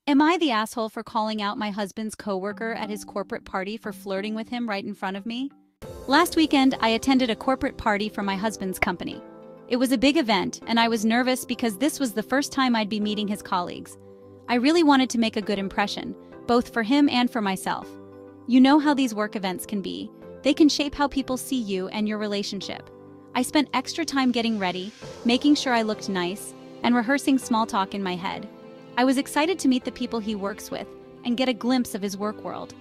Am I the asshole for calling out my husband's coworker at his corporate party for flirting with him right in front of me? Last weekend, I attended a corporate party for my husband's company. It was a big event, and I was nervous because this was the first time I'd be meeting his colleagues. I really wanted to make a good impression, both for him and for myself. You know how these work events can be. They can shape how people see you and your relationship. I spent extra time getting ready, making sure I looked nice, and rehearsing small talk in my head. I was excited to meet the people he works with and get a glimpse of his work world.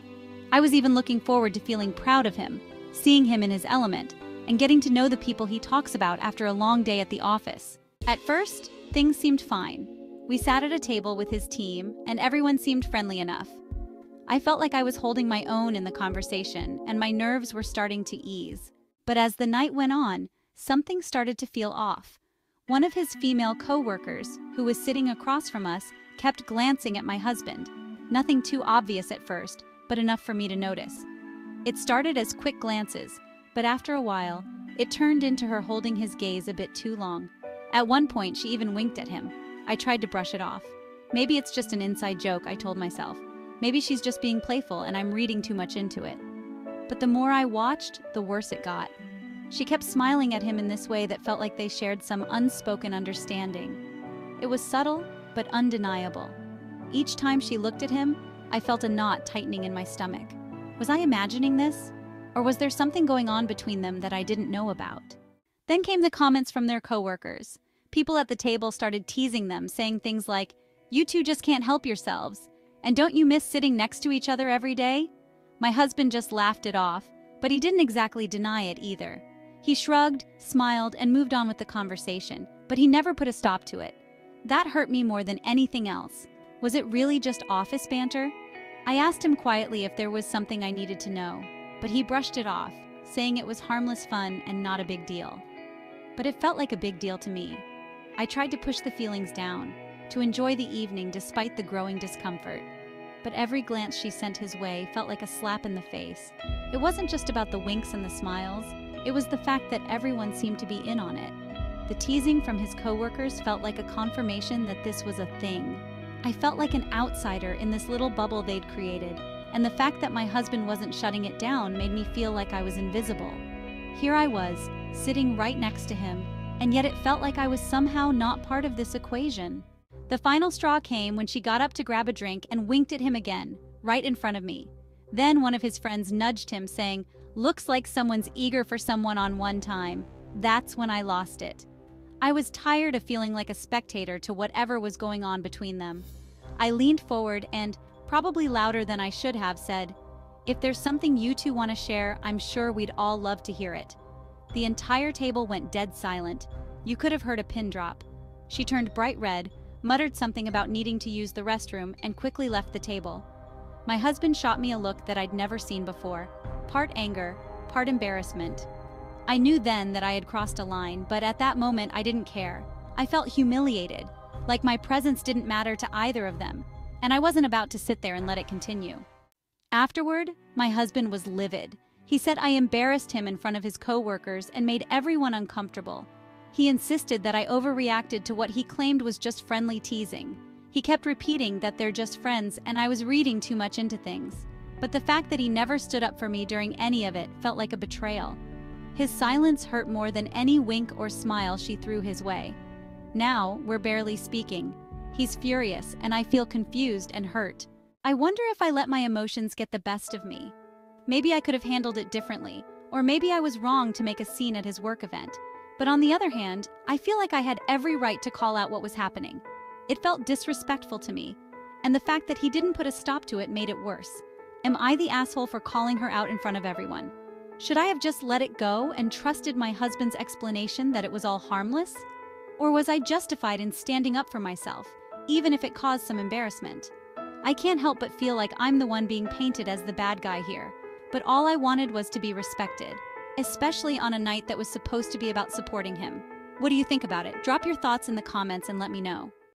I was even looking forward to feeling proud of him, seeing him in his element, and getting to know the people he talks about after a long day at the office. At first, things seemed fine. We sat at a table with his team, and everyone seemed friendly enough. I felt like I was holding my own in the conversation, and my nerves were starting to ease. But as the night went on, something started to feel off. One of his female coworkers, who was sitting across from us, kept glancing at my husband. Nothing too obvious at first, but enough for me to notice. It started as quick glances, but after a while, it turned into her holding his gaze a bit too long. At one point, she even winked at him. I tried to brush it off. Maybe it's just an inside joke, I told myself. Maybe she's just being playful and I'm reading too much into it. But the more I watched, the worse it got. She kept smiling at him in this way that felt like they shared some unspoken understanding. It was subtle, but undeniable. Each time she looked at him, I felt a knot tightening in my stomach. Was I imagining this? Or was there something going on between them that I didn't know about? Then came the comments from their coworkers. People at the table started teasing them, saying things like, "You two just can't help yourselves. And don't you miss sitting next to each other every day?" My husband just laughed it off, but he didn't exactly deny it either. He shrugged, smiled, and moved on with the conversation, but he never put a stop to it. That hurt me more than anything else. Was it really just office banter? I asked him quietly if there was something I needed to know, but he brushed it off, saying it was harmless fun and not a big deal. But it felt like a big deal to me. I tried to push the feelings down, to enjoy the evening despite the growing discomfort. But every glance she sent his way felt like a slap in the face. It wasn't just about the winks and the smiles, it was the fact that everyone seemed to be in on it. The teasing from his coworkers felt like a confirmation that this was a thing. I felt like an outsider in this little bubble they'd created, and the fact that my husband wasn't shutting it down made me feel like I was invisible. Here I was, sitting right next to him, and yet it felt like I was somehow not part of this equation. The final straw came when she got up to grab a drink and winked at him again, right in front of me. Then one of his friends nudged him, saying, "Looks like someone's eager for someone on one time." That's when I lost it. I was tired of feeling like a spectator to whatever was going on between them. I leaned forward and, probably louder than I should have, said, "If there's something you two want to share, I'm sure we'd all love to hear it." The entire table went dead silent. You could have heard a pin drop. She turned bright red, muttered something about needing to use the restroom, and quickly left the table. My husband shot me a look that I'd never seen before, part anger, part embarrassment. I knew then that I had crossed a line, but at that moment I didn't care. I felt humiliated, like my presence didn't matter to either of them, and I wasn't about to sit there and let it continue. Afterward, my husband was livid. He said I embarrassed him in front of his coworkers and made everyone uncomfortable. He insisted that I overreacted to what he claimed was just friendly teasing. He kept repeating that they're just friends and I was reading too much into things. But the fact that he never stood up for me during any of it felt like a betrayal. His silence hurt more than any wink or smile she threw his way. Now, we're barely speaking. He's furious, and I feel confused and hurt. I wonder if I let my emotions get the best of me. Maybe I could have handled it differently, or maybe I was wrong to make a scene at his work event. But on the other hand, I feel like I had every right to call out what was happening. It felt disrespectful to me, and the fact that he didn't put a stop to it made it worse. Am I the asshole for calling her out in front of everyone? Should I have just let it go and trusted my husband's explanation that it was all harmless? Or was I justified in standing up for myself, even if it caused some embarrassment? I can't help but feel like I'm the one being painted as the bad guy here, but all I wanted was to be respected, especially on a night that was supposed to be about supporting him. What do you think about it? Drop your thoughts in the comments and let me know.